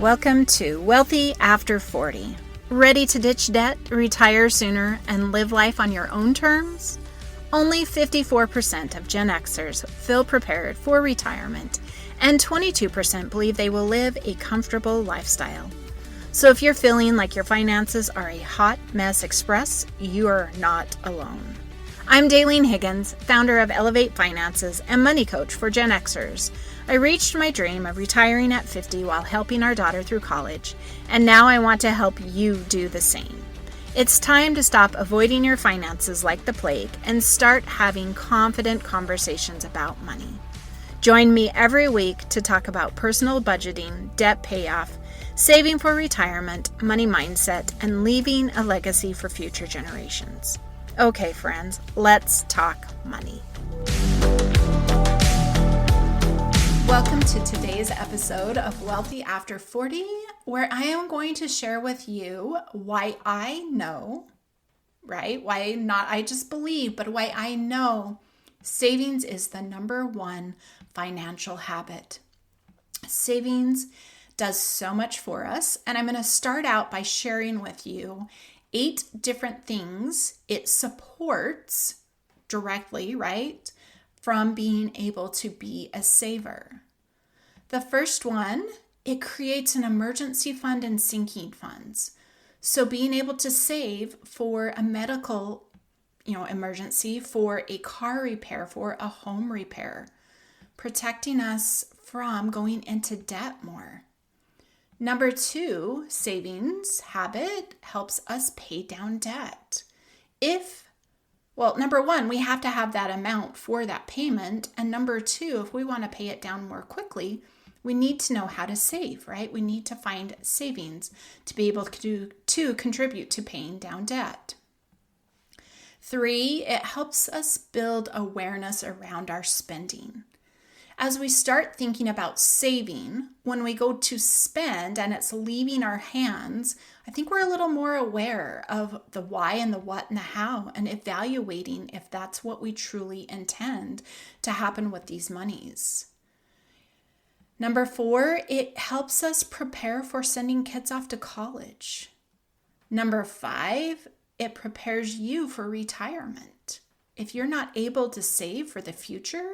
Welcome to Wealthy After 40. Ready to ditch debt, retire sooner, and live life on your own terms? Only 54% of Gen Xers feel prepared for retirement, and 22% believe they will live a comfortable lifestyle. So if you're feeling like your finances are a hot mess express, you are not alone. I'm Daylene Higgins, founder of Elevate Finances and money coach for Gen Xers. I reached my dream of retiring at 50 while helping our daughter through college, and now I want to help you do the same. It's time to stop avoiding your finances like the plague and start having confident conversations about money. Join me every week to talk about personal budgeting, debt payoff, saving for retirement, money mindset, and leaving a legacy for future generations. Okay, friends, let's talk money. Welcome to today's episode of Wealthy After 40, where I am going to share with you why I know, right? Why not I just believe, but why I know savings is the number one financial habit. Savings does so much for us, and I'm going to start out by sharing with you 8 different things it supports directly, right, from being able to be a saver. The first one, it creates an emergency fund and sinking funds. So being able to save for a medical, emergency, for a car repair, for a home repair, protecting us from going into debt more. Number 2, savings habit helps us pay down debt. Number 1, we have to have that amount for that payment. And number 2, if we want to pay it down more quickly, we need to know how to save, right? We need to find savings to be able to contribute to paying down debt. 3, it helps us build awareness around our spending. As we start thinking about saving, when we go to spend and it's leaving our hands, I think we're a little more aware of the why and the what and the how, and evaluating if that's what we truly intend to happen with these monies. Number 4, it helps us prepare for sending kids off to college. Number 5, it prepares you for retirement. If you're not able to save for the future,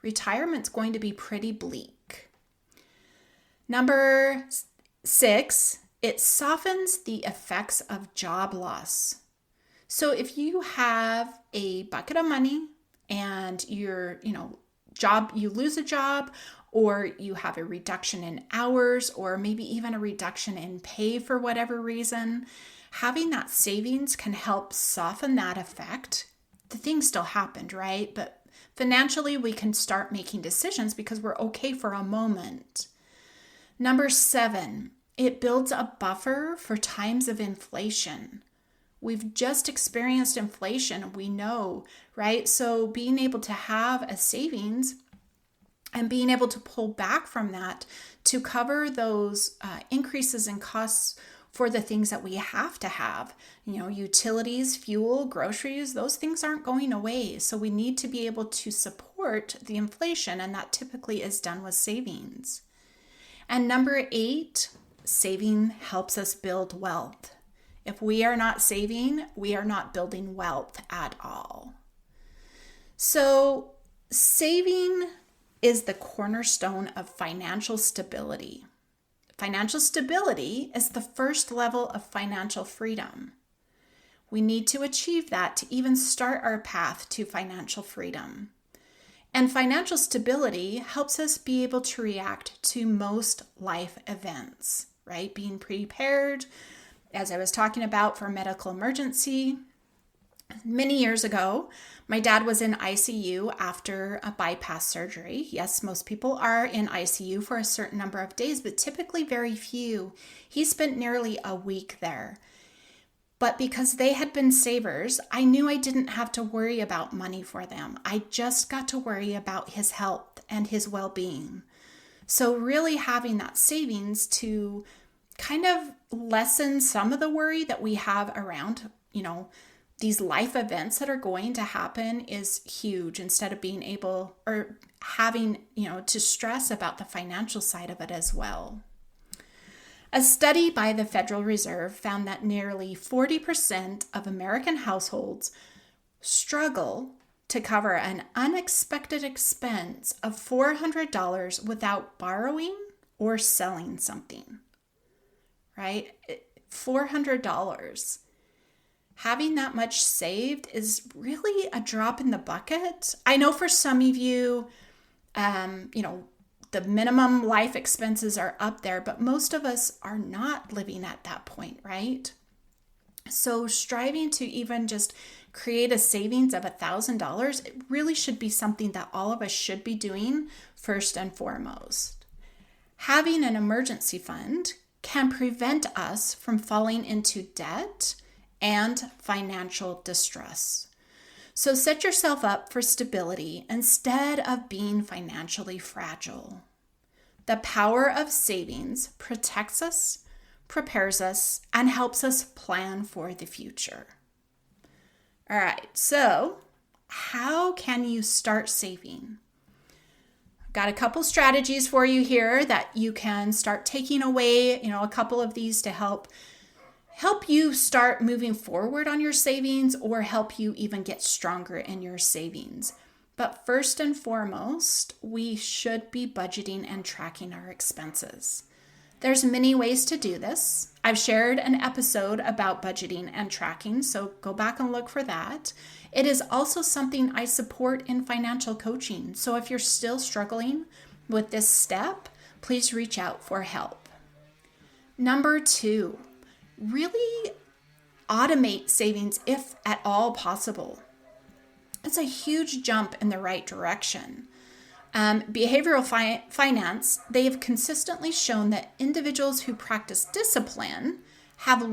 retirement's going to be pretty bleak. Number 6, it softens the effects of job loss. So if you have a bucket of money and you lose a job, or you have a reduction in hours, or maybe even a reduction in pay for whatever reason, having that savings can help soften that effect. The thing still happened, right? But financially, we can start making decisions because we're okay for a moment. Number 7, it builds a buffer for times of inflation. We've just experienced inflation, we know, right? So being able to have a savings and being able to pull back from that to cover those increases in costs for the things that we have to have, utilities, fuel, groceries, those things aren't going away. So we need to be able to support the inflation, and that typically is done with savings. And number 8, saving helps us build wealth. If we are not saving, we are not building wealth at all. So saving is the cornerstone of financial stability. Financial stability is the first level of financial freedom. We need to achieve that to even start our path to financial freedom. And financial stability helps us be able to react to most life events, right? Being prepared, as I was talking about, for a medical emergency. Many years ago, my dad was in ICU after a bypass surgery. Yes, most people are in ICU for a certain number of days, but typically very few. He spent nearly a week there. But because they had been savers, I knew I didn't have to worry about money for them. I just got to worry about his health and his well-being. So really having that savings to kind of lessen some of the worry that we have around, these life events that are going to happen is huge, instead of being able having to stress about the financial side of it as well. A study by the Federal Reserve found that nearly 40% of American households struggle to cover an unexpected expense of $400 without borrowing or selling something, right? $400. Having that much saved is really a drop in the bucket. I know for some of you, the minimum life expenses are up there, but most of us are not living at that point, right? So striving to even just create a savings of $1,000, it really should be something that all of us should be doing first and foremost. Having an emergency fund can prevent us from falling into debt and financial distress. So set yourself up for stability instead of being financially fragile. The power of savings protects us, prepares us, and helps us plan for the future. All right, so how can you start saving? I've got a couple strategies for you here that you can start taking away, a couple of these to help you start moving forward on your savings or help you even get stronger in your savings. But first and foremost, we should be budgeting and tracking our expenses. There's many ways to do this. I've shared an episode about budgeting and tracking, so go back and look for that. It is also something I support in financial coaching. So if you're still struggling with this step, please reach out for help. Number 2, really automate savings if at all possible. It's a huge jump in the right direction. Behavioral finance, they have consistently shown that individuals who practice discipline have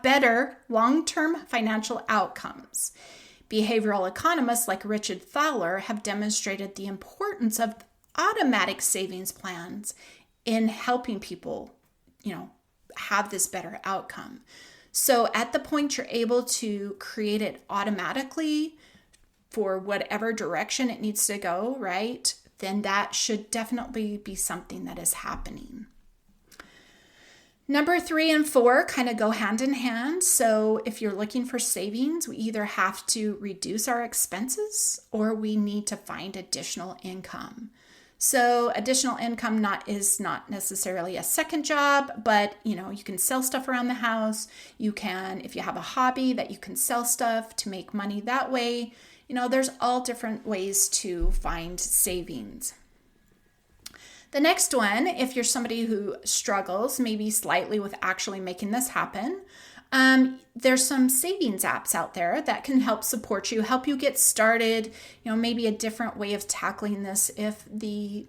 better long-term financial outcomes. Behavioral economists like Richard Thaler have demonstrated the importance of automatic savings plans in helping people, have this better outcome. So at the point you're able to create it automatically for whatever direction it needs to go, right? Then that should definitely be something that is happening. Number 3 and 4 kind of go hand in hand. So if you're looking for savings, we either have to reduce our expenses or we need to find additional income. So additional income is not necessarily a second job, but you can sell stuff around the house. You can, if you have a hobby that you can sell stuff to make money that way. There's all different ways to find savings. The next one, if you're somebody who struggles maybe slightly with actually making this happen, there's some savings apps out there that can help support you, help you get started, maybe a different way of tackling this if the,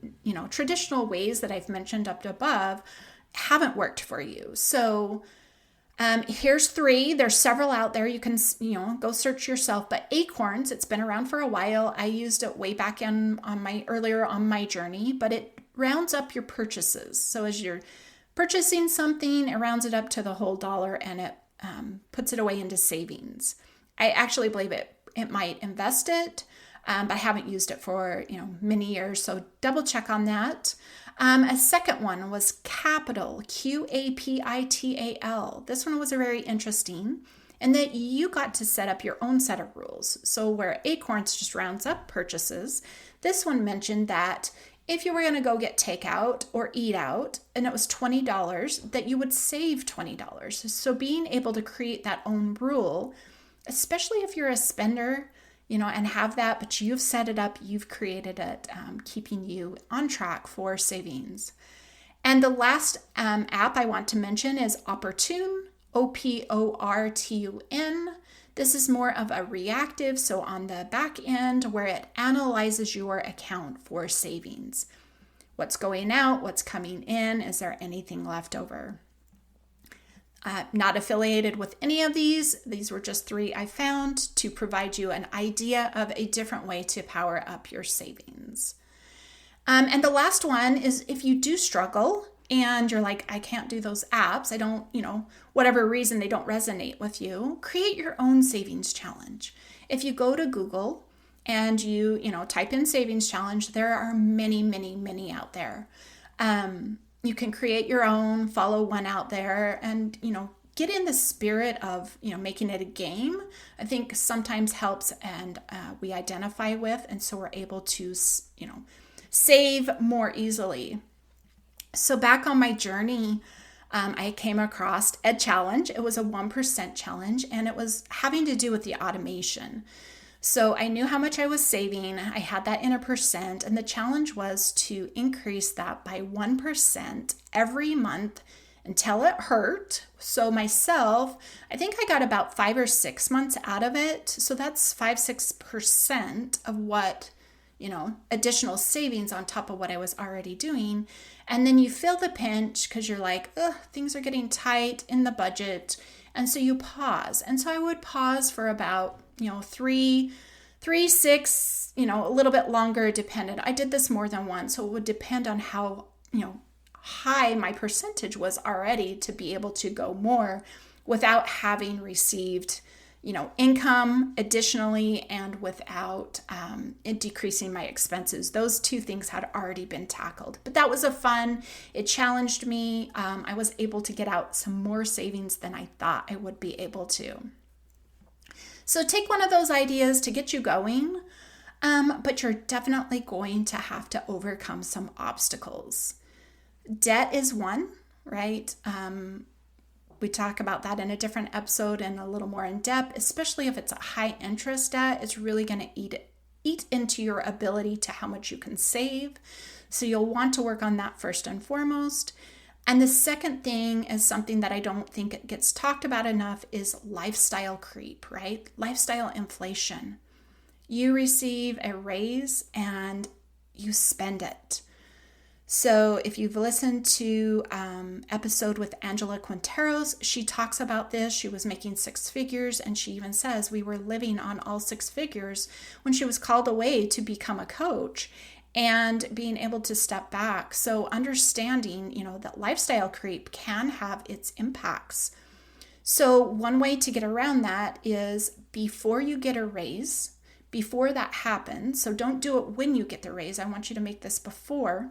traditional ways that I've mentioned up above haven't worked for you. So here's 3. There's several out there. You can, go search yourself, but Acorns, it's been around for a while. I used it way back earlier on my journey, but it rounds up your purchases. So as you're purchasing something, it rounds it up to the whole dollar and it puts it away into savings. I actually believe it might invest it, but I haven't used it for many years, so double check on that. A second one was Qapital, Qapital. This one was very interesting in that you got to set up your own set of rules. So where Acorns just rounds up purchases, this one mentioned that if you were going to go get takeout or eat out and it was $20, that you would save $20. So being able to create that own rule, especially if you're a spender, and have that, but you've set it up, you've created it, keeping you on track for savings. And the last app I want to mention is Oportun, Oportun. This is more of a reactive, so on the back end where it analyzes your account for savings. What's going out, what's coming in, is there anything left over? Not affiliated with any of these. These were just 3 I found to provide you an idea of a different way to power up your savings. And the last one is if you do struggle and you're like, I can't do those apps, I don't, whatever reason they don't resonate with you, create your own savings challenge. If you go to Google and you type in savings challenge, there are many, many, many out there. You can create your own, follow one out there, and, get in the spirit of, making it a game. I think sometimes helps, and we identify with, and so we're able to, save more easily. So back on my journey, I came across a challenge. It was a 1% challenge, and it was having to do with the automation. So I knew how much I was saving. I had that in a percent, and the challenge was to increase that by 1% every month until it hurt. So myself, I think I got about 5 or 6 months out of it. So that's 5-6% of what, additional savings on top of what I was already doing. And then you feel the pinch because you're like, ugh, things are getting tight in the budget. And so you pause. And so I would pause for about, 3, 6, a little bit longer depended. I did this more than once, so it would depend on how, high my percentage was already to be able to go more without having received, income additionally, and without it decreasing my expenses. Those two things had already been tackled. But that was it challenged me. I was able to get out some more savings than I thought I would be able to. So take one of those ideas to get you going, but you're definitely going to have to overcome some obstacles. Debt is one, right? We talk about that in a different episode and a little more in depth, especially if it's a high interest debt. It's really going to eat into your ability to how much you can save. So you'll want to work on that first and foremost. And the second thing is something that I don't think it gets talked about enough is lifestyle creep, right? Lifestyle inflation. You receive a raise and you spend it. So if you've listened to episode with Angela Quinteros, she talks about this. She was making 6 figures, and she even says we were living on all 6 figures when she was called away to become a coach and being able to step back. So understanding, that lifestyle creep can have its impacts. So one way to get around that is before you get a raise, before that happens, so don't do it when you get the raise. I want you to make this before.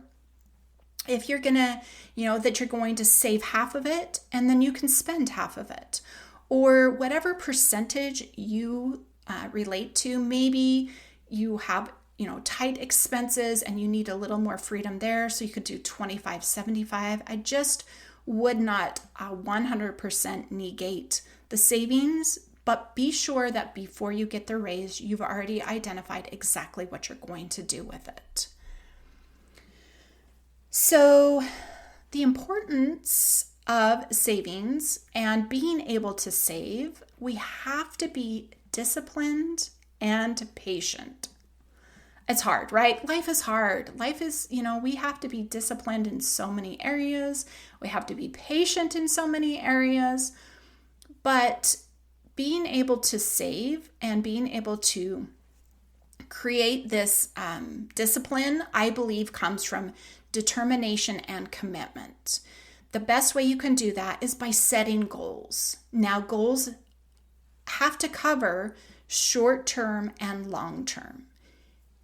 If you're going to, that you're going to save half of it, and then you can spend half of it, or whatever percentage you relate to. Maybe you have, tight expenses and you need a little more freedom there. So you could do 25-75. I just would not 100% negate the savings, but be sure that before you get the raise, you've already identified exactly what you're going to do with it. So the importance of savings and being able to save, we have to be disciplined and patient. It's hard, right? Life is hard. Life is, we have to be disciplined in so many areas. We have to be patient in so many areas. But being able to save and being able to create this discipline, I believe, comes from determination and commitment. The best way you can do that is by setting goals. Now, goals have to cover short-term and long-term.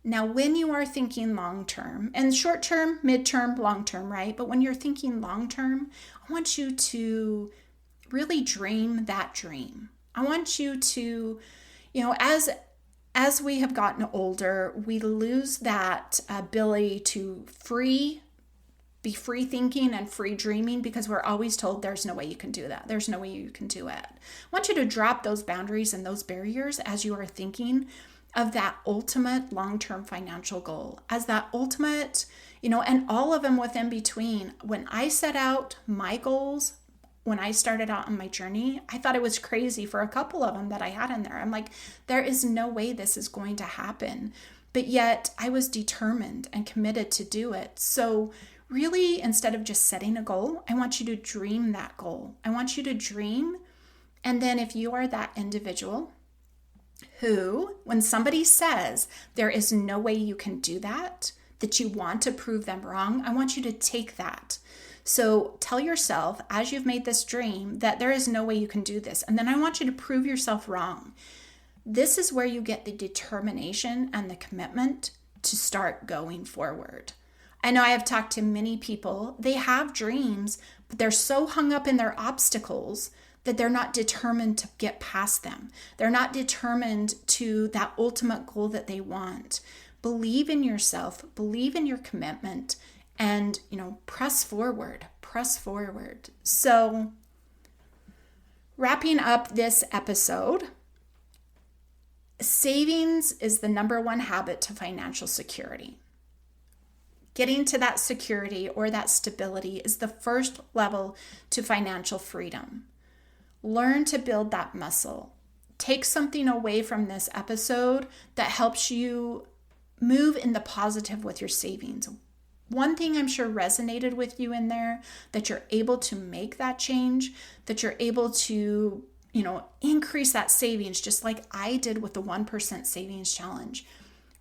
Now, when you are thinking long-term, and short-term, mid-term, long-term, right? But when you're thinking long-term, I want you to really dream that dream. I want you to, as we have gotten older, we lose that ability to be free thinking and free dreaming because we're always told there's no way you can do that. There's no way you can do it. I want you to drop those boundaries and those barriers as you are thinking of that ultimate long-term financial goal, as that ultimate, and all of them within between. When I set out my goals, when I started out on my journey, I thought it was crazy for a couple of them that I had in there. I'm like, there is no way this is going to happen. But yet I was determined and committed to do it. So really, instead of just setting a goal, I want you to dream that goal. I want you to dream. And then if you are that individual who, when somebody says there is no way you can do that you want to prove them wrong, I want you to take that. So tell yourself, as you've made this dream, that there is no way you can do this. And then I want you to prove yourself wrong. This is where you get the determination and the commitment to start going forward. I know I have talked to many people, they have dreams, but they're so hung up in their obstacles that they're not determined to get past them. They're not determined to that ultimate goal that they want. Believe in yourself, believe in your commitment, and, press forward, press forward. So, wrapping up this episode, savings is the number one habit to financial security. Getting to that security or that stability is the first level to financial freedom. Learn to build that muscle. Take something away from this episode that helps you move in the positive with your savings. One thing I'm sure resonated with you in there, that you're able to make that change, that you're able to, increase that savings, just like I did with the 1% savings challenge.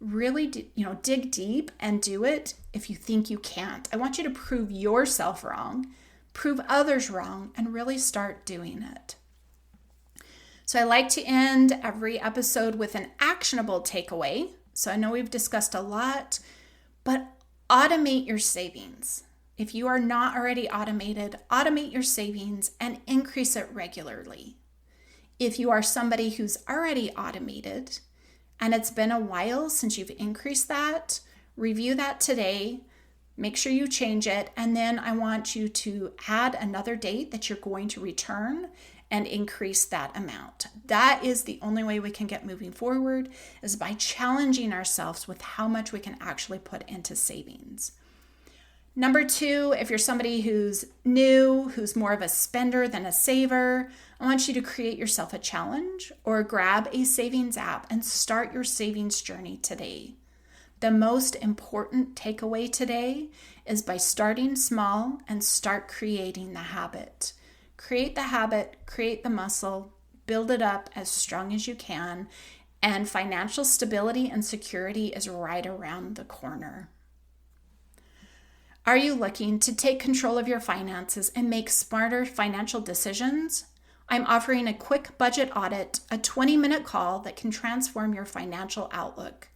Really, dig deep and do it if you think you can't. I want you to prove yourself wrong, prove others wrong, and really start doing it. So I like to end every episode with an actionable takeaway. So I know we've discussed a lot, but automate your savings. If you are not already automated, automate your savings and increase it regularly. If you are somebody who's already automated and it's been a while since you've increased that, review that today, make sure you change it, and then I want you to add another date that you're going to return and increase that amount. That is the only way we can get moving forward, is by challenging ourselves with how much we can actually put into savings. Number 2, if you're somebody who's new, who's more of a spender than a saver, I want you to create yourself a challenge or grab a savings app and start your savings journey today. The most important takeaway today is by starting small and start creating the habit. Create the habit, create the muscle, build it up as strong as you can, and financial stability and security is right around the corner. Are you looking to take control of your finances and make smarter financial decisions? I'm offering a quick budget audit, a 20-minute call that can transform your financial outlook.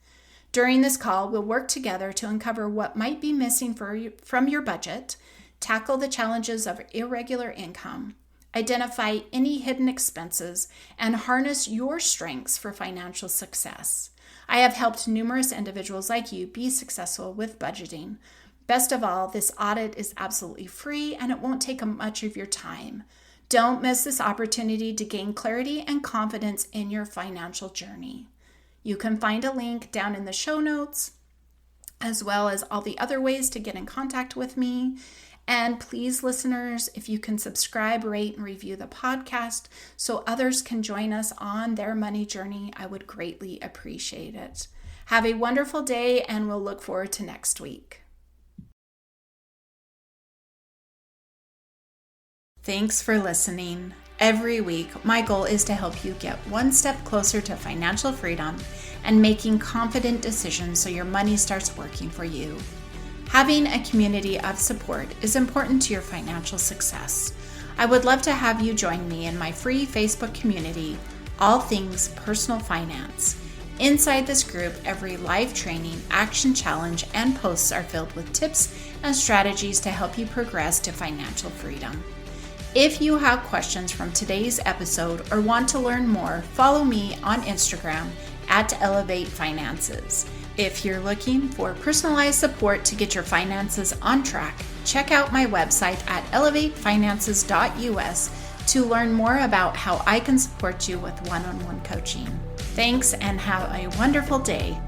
During this call, we'll work together to uncover what might be missing from your budget, tackle the challenges of irregular income, identify any hidden expenses, and harness your strengths for financial success. I have helped numerous individuals like you be successful with budgeting. Best of all, this audit is absolutely free and it won't take much of your time. Don't miss this opportunity to gain clarity and confidence in your financial journey. You can find a link down in the show notes, as well as all the other ways to get in contact with me. And please, listeners, if you can subscribe, rate, and review the podcast so others can join us on their money journey, I would greatly appreciate it. Have a wonderful day, and we'll look forward to next week. Thanks for listening. Every week, my goal is to help you get one step closer to financial freedom and making confident decisions so your money starts working for you. Having a community of support is important to your financial success. I would love to have you join me in my free Facebook community, All Things Personal Finance. Inside this group, every live training, action challenge, and posts are filled with tips and strategies to help you progress to financial freedom. If you have questions from today's episode or want to learn more, follow me on Instagram at Elevate Finances. If you're looking for personalized support to get your finances on track, check out my website at elevatefinances.us to learn more about how I can support you with one-on-one coaching. Thanks and have a wonderful day.